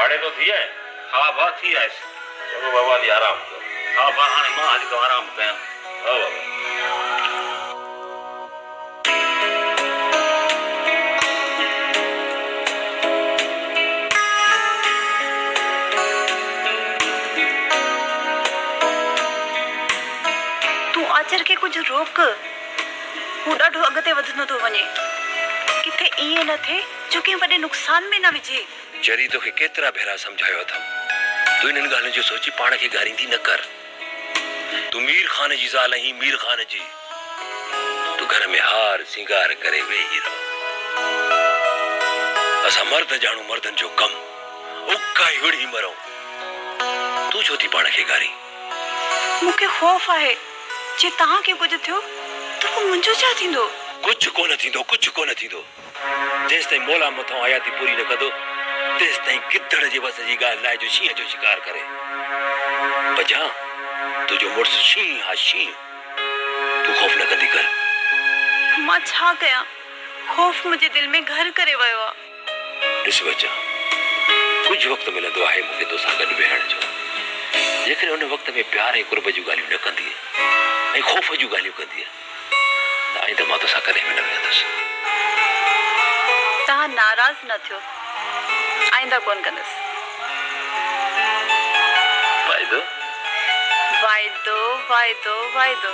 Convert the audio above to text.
वाड़े तो थी है हवा बहुत थी है चलो बाबा दी आराम करो हाँ बा हाने मां हली तो आराम कया हाँ बाबा तू आचर के कुछ रोक हू ॾाढो अॻिते वधंदो थो वञे किथे ईअं न थिए जो कंहिं वॾे नुक़सान में न विझे जरी तोखे केतिरा भेरा समझायो अथम तू इन्हनि ॻाल्हियुनि जो सोची पाण खे ॻारींदी न कर तू मीर खान जी ज़ाल आहीं मीर खान जी तू घर में हार सिंगार करे वेही रहो असां मर्द ॼाणू मर्दनि जो कम उका ई विड़ी मरूं तू छो थी पाण खे ॻारी मूंखे ख़ौफ़ आहे जे तव्हांखे कुझु थियो त पोइ मुंहिंजो छा थींदो कुझु कोन थींदो जेसिताईं मोला मथां हयाती पूरी न कंदो तेसिताईं गिदड़ जे बस जी ॻाल्हि नाहे जो शींहं जो शिकार करे बजा तुंहिंजो मुड़ुसु शींहं हा शींहं तू ख़ौफ़ न कंदी कर मां छा कयां ख़ौफ़ मुंहिंजे दिलि में घर करे वियो आहे ॾिस बचा कुझु वक़्तु मिलंदो आहे मूंखे तोसां गॾु वेहण जो जेकॾहिं उन वक़्त में प्यार ऐं कुर्ब जूं ॻाल्हियूं न कंदी ऐं ख़ौफ़ जूं ॻाल्हियूं कंदी त आईंदा मां तोसां कॾहिं बि न वेहंदुसि तव्हां नाराज़ न थियो आईंदा कोन कंदसि वाइदो वाइदो वाइदो वाइदो